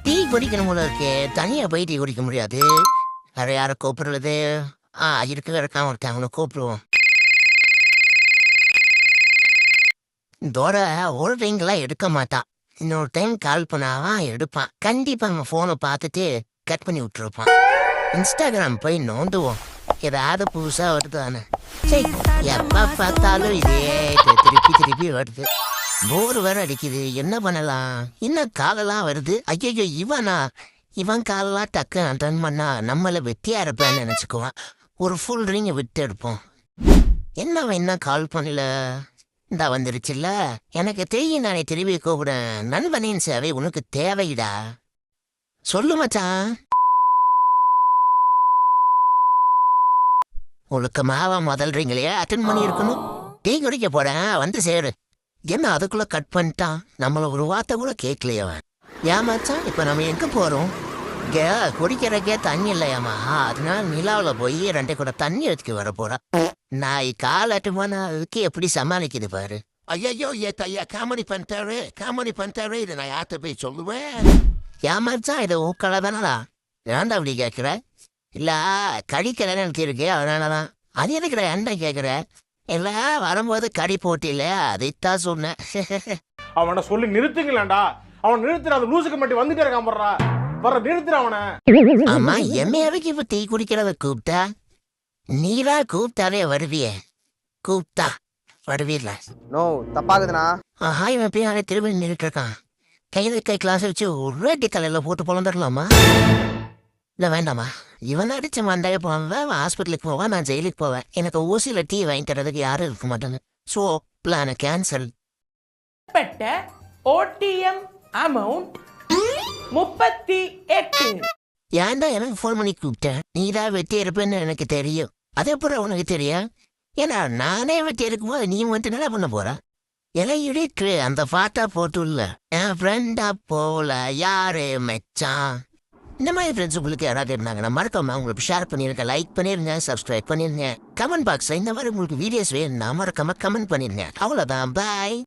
Tea குடிக்கணும் போல இருக்கே. தனியா போய் டீ குடிக்க முடியாது. வேற யாரை கூப்பிடுறது? இருக்கான் ஒருத்தன், அவனை கூப்பிடுவோம். தோர ஒரு ரிங்கெல்லாம் எடுக்க மாட்டான். இன்னொரு டைம் கால் பண்ணாதான் எடுப்பான். கண்டிப்பா அவன் போனை பார்த்துட்டு கட் பண்ணி விட்டுருப்பான். இன்ஸ்டாகிராம் போய் நோண்டுவோம், ஏதாவது புதுசா வருதானே. சரி, எப்ப பார்த்தாலும் இதே திருப்பி திருப்பி வருது. போர் வேற அடிக்குது. என்ன பண்ணலாம்? இன்னும் காலெல்லாம் வருது. ஐயோ, இவன் காலெல்லாம் டக்கு அட்டன் பண்ணா நம்மள வெட்டியா இருப்பேன்னு நினைச்சுக்குவான். ஒரு ஃபுல் ரிங்க விட்டு எடுப்போம். என்ன கால் பண்ணல? இந்தா வந்துருச்சுல்ல. எனக்கு தெரியும், நானே திரும்பி கூப்பிடுறேன். நண்பனின் சேவை உனக்கு தேவைடா. சொல்லு மச்சான். ஒழுக்கமாவா முதல் ரிங்கிலேயே அட்டன் பண்ணி இருக்கணும். டீ குடிக்க போறேன், வந்து சேரு. என்ன அதுக்குள்ள கட் பண்ணிட்டான்? நம்மள ஒரு வார்த்தை கூட கேட்கலையே அவன். ஏமாச்சான், இப்ப நம்ம எங்க போறோம்? இங்க குடிக்கிறக்கே தண்ணி இல்லையாமா, அதனால நிலாவில் போய் 2 கூட தண்ணி எடுத்துக்க வர போறா. நாய் காலாட்டு போனா அதுக்கு எப்படி சமாளிக்குது பாரு. ஐயோ, ஐயா காமெடி பண்ணிட்டாரு. இதை நான் யார்கிட்ட போய் சொல்லுவேன்? ஏமாச்சான், இதை ஊக்கல தானடா. ஏன்டா அப்படி கேட்குற? இல்ல கடிக்கிறேன்னு எனக்கு இருக்கு, அதனாலதான். அது எனக்கு ஏன்டா கேட்குற? இல்ல வரும்போது கடி போட்டில அதைத்தான் சொன்னேன். அவனை சொல்லி நிறுத்துங்களேன்டா. அவன் நிறுத்துற, அது லூசுக்கு மட்டும் வந்துட்டே இருக்கான். வர நிறுத்துற அவனை. ஆமா, எம்மையாவுக்கு இப்ப டீ குடிக்கிறத கூப்பிட்டா நீரா கூப்பிட்டாலே வருவியே. கூப்பிட்டா வருவீர்ல. நோ, தப்பாகுதுண்ணா. இவன் பின்னாலே திரும்பி நின்றுட்டு இருக்கான். கை கிளாஸ் வச்சு ஒரு அடி தலையில போட்டு பொழந்துடலாமா? இல்லை வேண்டாமா? இவன் அடிச்ச மண்டைய போவேன், ஹாஸ்பிட்டலுக்கு போவேன், நான் ஜெயிலுக்கு போவேன். எனக்கு ஊசியில டீ வாங்கி தரதுக்கு யாரும் இருக்க மாட்டாங்க. ஸோ பிளான கேன்சல். OTM amount 38. ஏன்டா எனக்கு ஃபோன் பண்ணி கூப்பிட்டேன்? நீதான் வெட்டி இருப்பேன்னு எனக்கு தெரியும். அதே போல உனக்கு தெரியும். ஏன்னா நானே வெட்டி இருக்கும்போது நீ வந்து என்ன பண்ண போற? இடையிட்டு அந்த பாட்டா போட்டுள்ள என் ஃப்ரெண்டா போல யாரு மெச்சான். இந்த மாதிரி ஃப்ரெண்ட்ஸ் உங்களுக்கு யாராவது இருந்தாங்கன்னா மறக்காம உங்களுக்கு ஷேர் பண்ணிருங்க, லைக் பண்ணிருங்க, சப்ஸ்கிரைப் பண்ணிருங்க. கமெண்ட் பாக்ஸ்ல இந்த மாதிரி உங்களுக்கு வீடியோஸ் வேணும்னா மறக்காம கமெண்ட் பண்ணிருங்க. அவ்வளவுதான், பாய்.